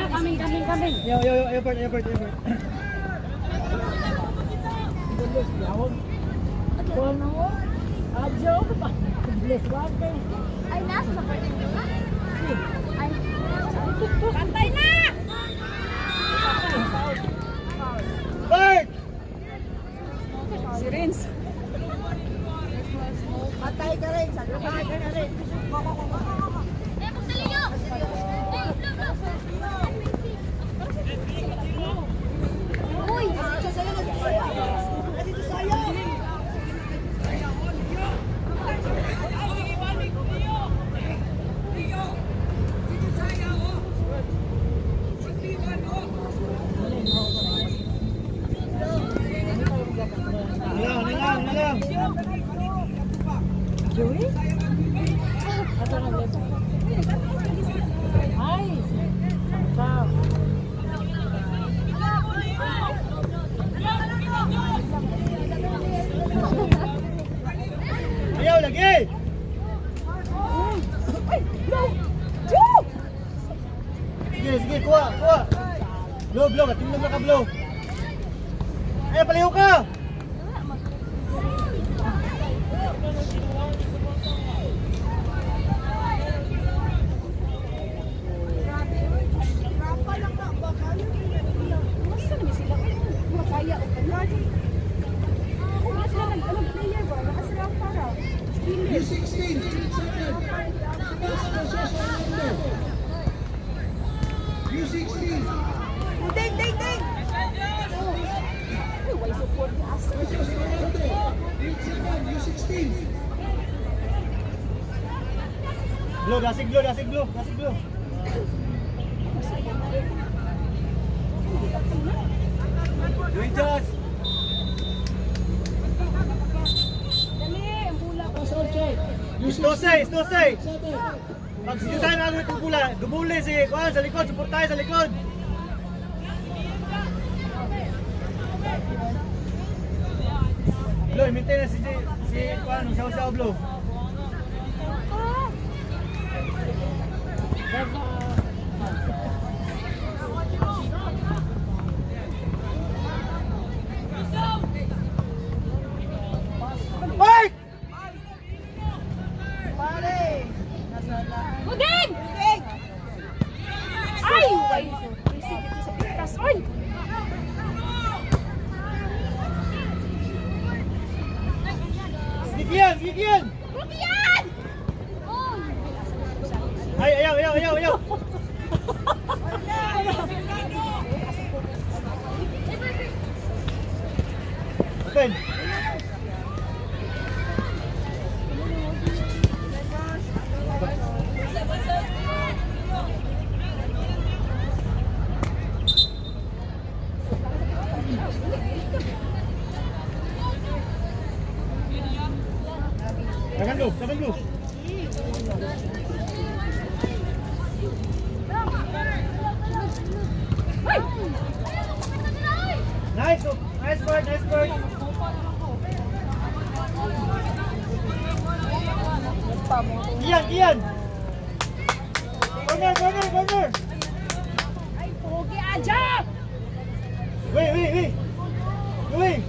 Coming. Yo, airport. Kuha na mo. Adjo pa. Bless water. Ay, nasa sa parting nyo na. Ay, Kantay na! Bert! Si Rins. patay ka rin. Patay ka na rin. Eh, pagdali nyo! Uy! Dito sa'yo. Nalang. Joey? Ay! Ciao. Ayaw lagi! Ay! No! Joe! Sige, kuha. Blow, katingnan mo ka, blow. Ay, palayo ka! Ding! Why support us? Blow, dasig blow. Doing just. Isnosay. Pag sinusahin namin itong pula, dumuli si Kuan sa likod, support tayo sa likod. Blow, maintain na si Kuan, siyaw blow. Mike! Udin! Ay! Isip ito sa pitas. Ay! Gigian! Rupian! Ay, ayaw! Open! Second blue. Nice bird. Ian. Corner. Ay, pogi aja! Wait.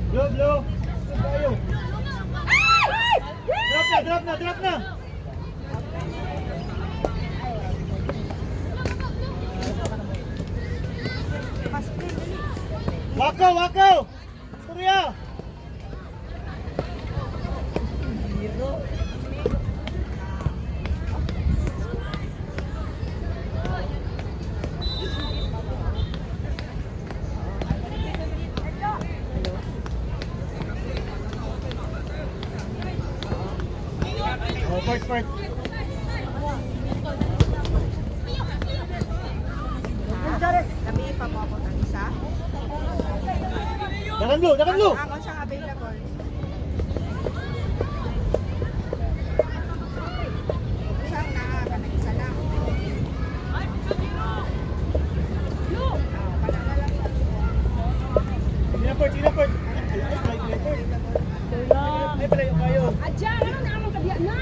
Blow. Tayo. Drop na. Wakaw. Surya. First. Kami ipapapot ang isa. Dakan blue. Ako siyang available. Siyang nakaka isa lang. Sinaport. Ay, pala yung kayo. Aja! Ano na among kadiya na?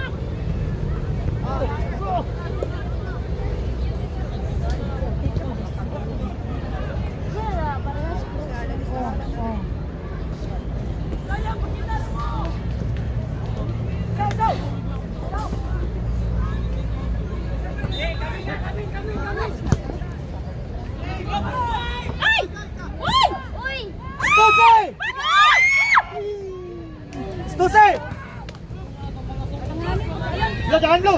jangan lu.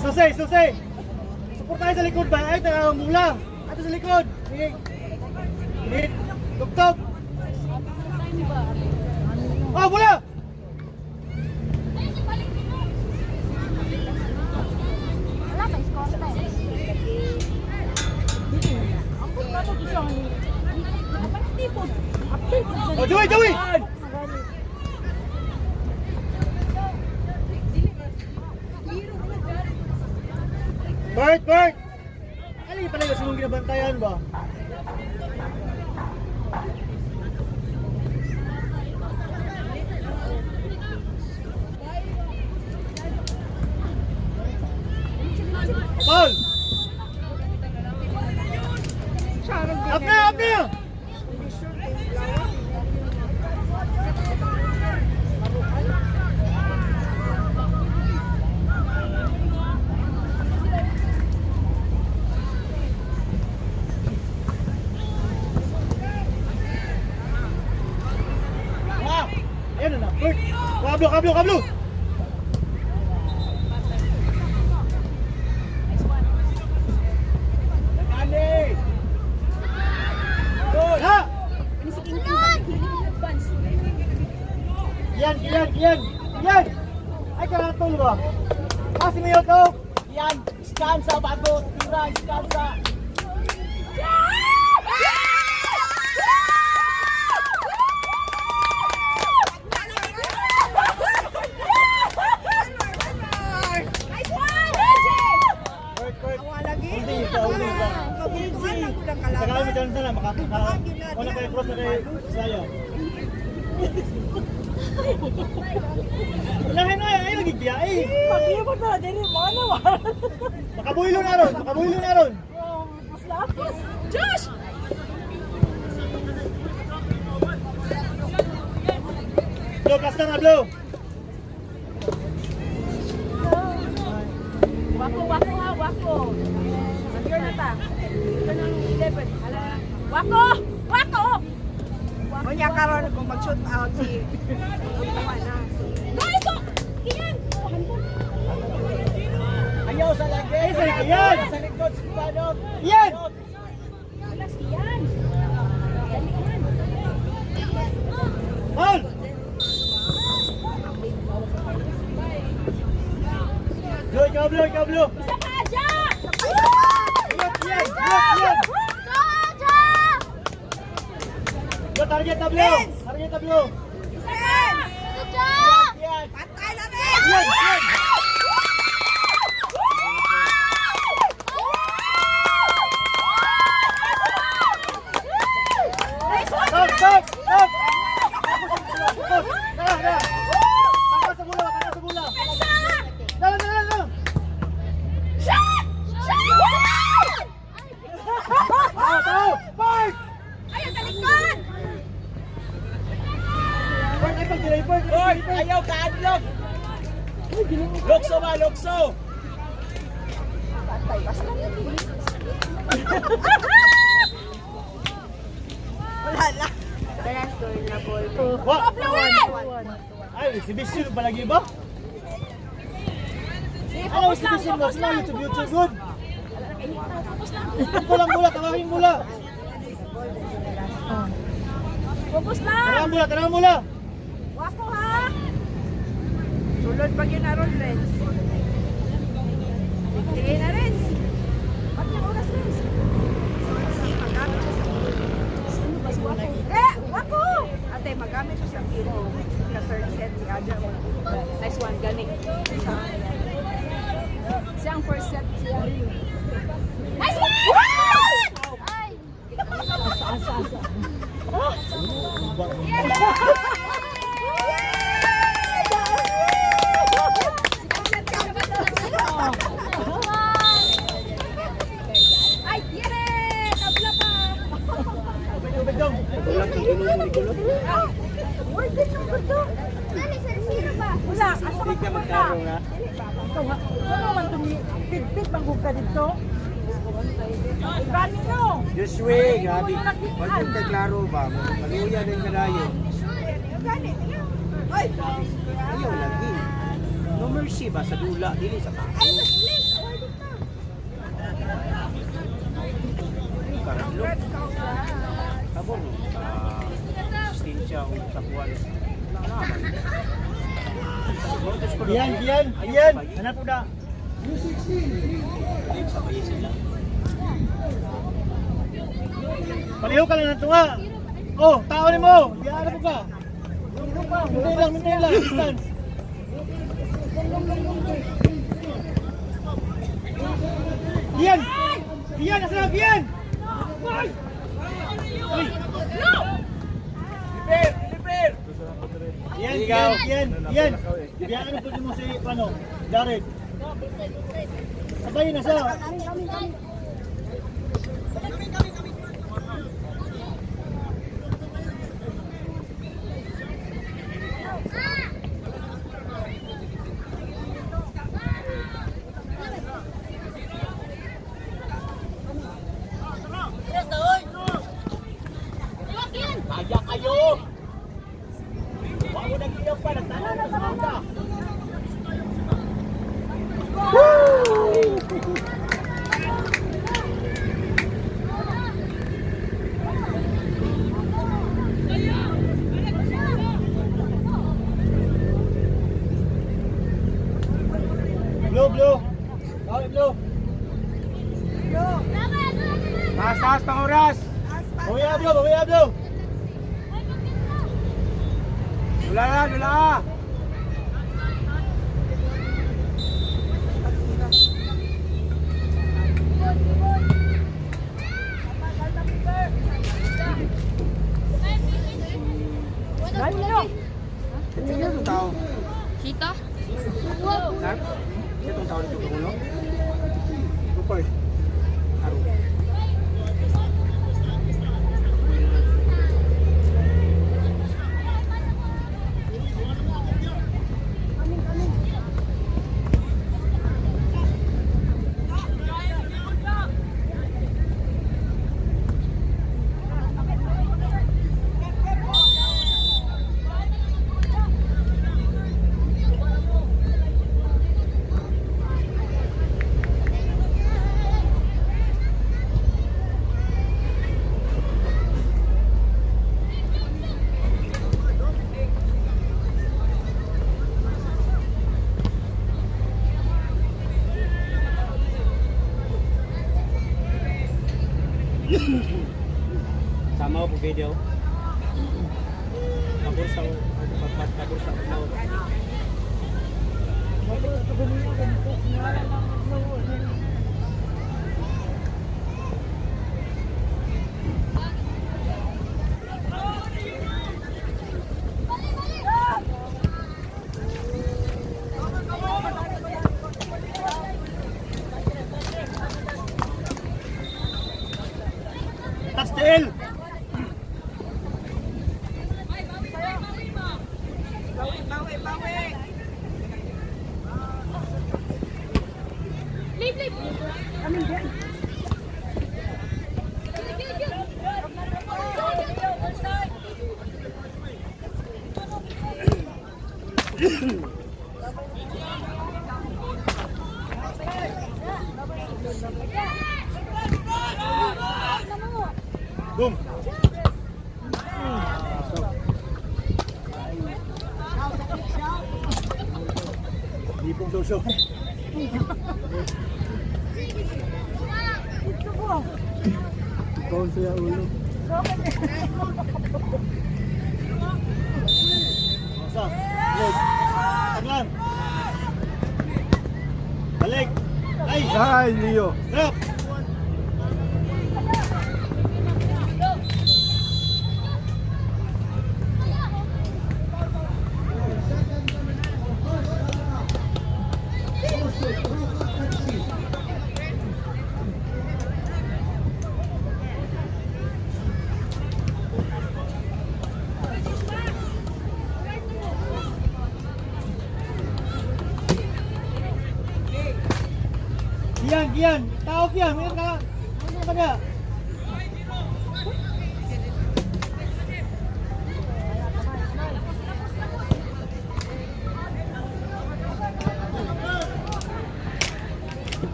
Selesai, selesai. Support tayo sa likod ba? Ay, tayo mula. Ato sa likod. Hingit. Hingit. Tuk-tuk. Oh, mula! Wala, may score na eh. Ampun na to siya ni. Dapat tipo. Update. Oh, Joey, Joey! Bert, Bert! Ano yung pala yung sinong ginabantayan ba? Paul! Up na, up na! Ah! Ayan na, Bert! Kablo, kablo, kablo! Ha! Yan! Yan! Ay, karatol ba? Kasi may ito! Yan! Skansa bago! Tira! Skansa! Hindi, uli ka. Saka kami dyan sana, makakuna kayo cross na kayo saya. Lahin na, ay nagigbiya eh. Pag-iwan na, dili mo ano. Makabuhilo na ron, makabuhilo na ron. Mas lapis. Josh! Blow, kasta na blow. Wako ha, wako. Secure na ta. Ito ng 11. Hala. Wako! Wako! Kunya karon kung mag-shoot out si Utawa na. Guys, oh! Iyan! Ayaw sa lagi. Yan! Sa likod si Padok. Yan! Wala si Iyan. Dali yan. Paul! Blow, ikaw blow. Isa pa, Ja! Yan! Blow, target na blow. Target na blow. Isa pa! Yan. Patay na rin. Yan! Stop! Tara! Tangka sa bola! Dala! Tao! Park! Ayun, talikod! Park, ay pag-delay, Park! Ayaw ka adlog. Lokso ba, lokso. Patay, basta wala na. Kaya score na ball. What? Fluid! Ay, exhibition palagi ba? Ano exhibition mo? Sila YouTube good. Ito lang mula, tawagin mula. Focus lang! Tara mula. Wako ha! Sulod pag yun na ron, Renz. Sige na, Renz. Ba't yung oras, Renz? Magamit siya sa kilo. Sino ba si Wako? Wako! Ate, magamit siya sa kilo. Ka-third set si Aja. Nice one, galing. Siya ang first set siya. Nice one! Ay! Asa. Ay, yere! Tabla pa! Ubig dong. Word din yung gusto. Sino ba? Wala, asa ka pupunta? Ito nga, ano man pit manggugka dito? Gani no? Joshua, grabe. Pag yung kaklaro ba? Maluya din kadayo. Ganit, Ayaw lagi. No mercy ba sa dula, dili sa taas. Ay, mabilis. Awarded na. Karalo. Tabon. Stinsya o sa kuwan. Naman. Iyan, hanap po na. Sa bayi sila. Paliho ka lang ng tunga. Oh, tao ni mo. Diyan na po ka. Mintay lang, distance. Iyan! Iyan, nasa loob, Iyan! Uy! Iyan! Iyan, ano po mo si, Jared? Sabayin na siya. Kaya kayo! Wag mo nag-iyaw pa, nagtanaw na sa mata. Blue. Kawin, blue. Taas, pang oras! Bawiya, blue. Dula! Sino itong tao? Kita? Ha? Sino itong tao dito ng ulo? Super. Aro. Sama po video. Kabur sa ulo. Touch the L. Leave. Boom. Di pong show. Kau saya ulo. Masa. Balik. Tangan. Balik. Ay, Leo. Drop. Kian, tao Kian, mayroon ka. Mayroon ka na.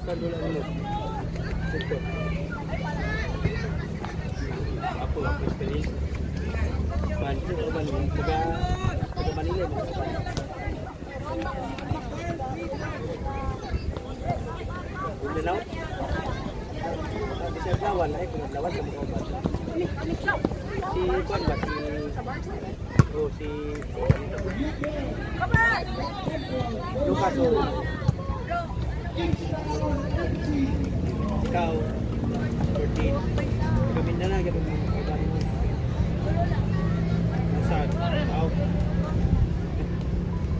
Pandula mo. Ito. Ako specialist. Bantu urban taga Manila. Mindanao. Bisa lawan ay kung lawan sa mga uban. Si Juan ba si Lucas o ikaw 14 kami na lang ganun mo saan out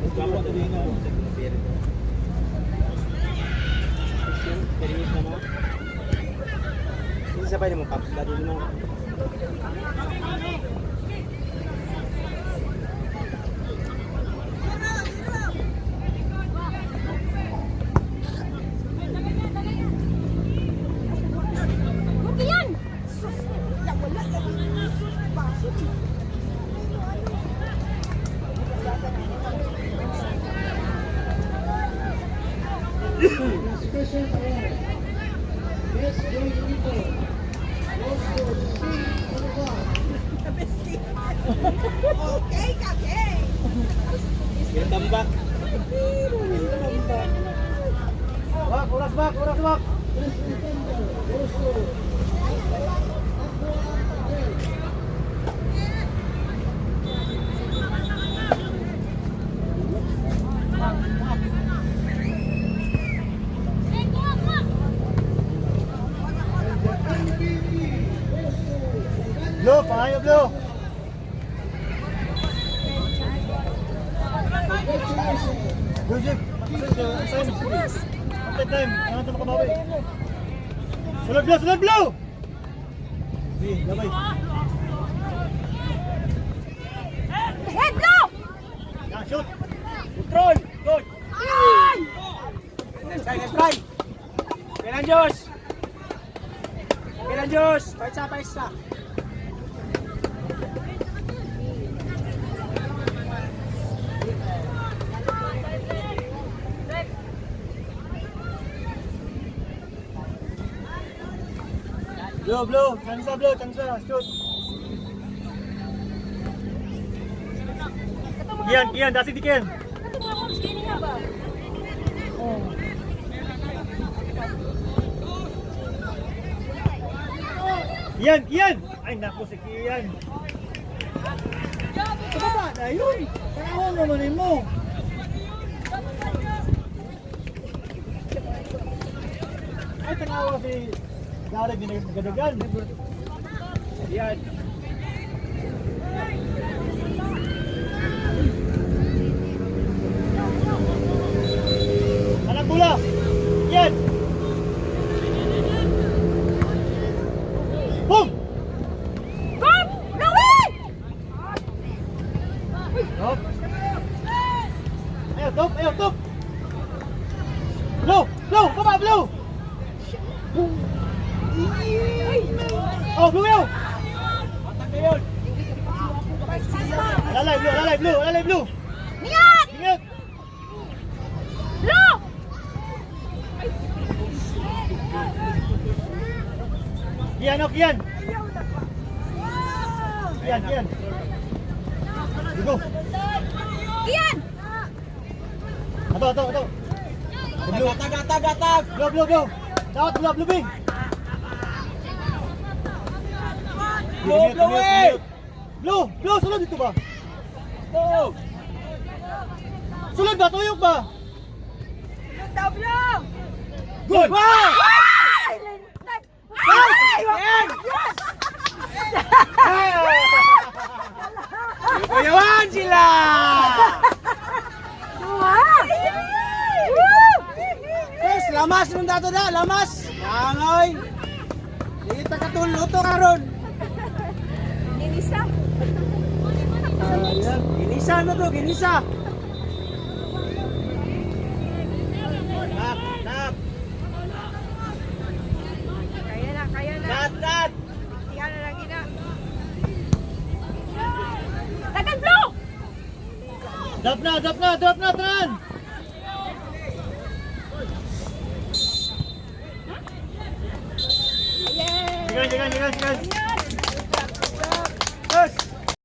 magkakot na mga sa pinapiri ko serious na mo hindi sabay na mo paps lalo mo Okay, okay. tambak Bak, oras bak, oras bak. Blue, pangayo blue. Joseph, Antay time, ano ito makabawi? Sulod blue, sulod blue! Sige, labay. Head blow! Yan, shoot! Control! Good! Ay! let's try kailan Diyos paisa Blue, chansa, shoot! Kian, dasig di Kian! Ito mga moms, kini nga ba? Oh. Kian! Ay, naku si Kian! Sa baba na yun! Panahon naman mo! Ay, tanawa si Darag na gadagan. yan Anak bola! Kian! Boom! Gop! Lawin! Top! Ayaw, top! Blue! Baba, blue! Oh, blue yun! Lalay, blue! Niat! Ingat! Blow! Kian! Go! Ian! Ato! gatag Blue! Dapat blue, Bing! Blue, sulod dito ba? Sulod ba? Tuyok ba? Blow! Good! Ay! Yan! Kuyawan sila Yes, lamas nung dato na, lamas. Nangoy. Di ta katuluto karon. Ginisa. Ginisa na to, ginisa. Nap. Kaya na. Tat. Iyan na lang ina. Tagan blow! Drop na, Tran! Jagan.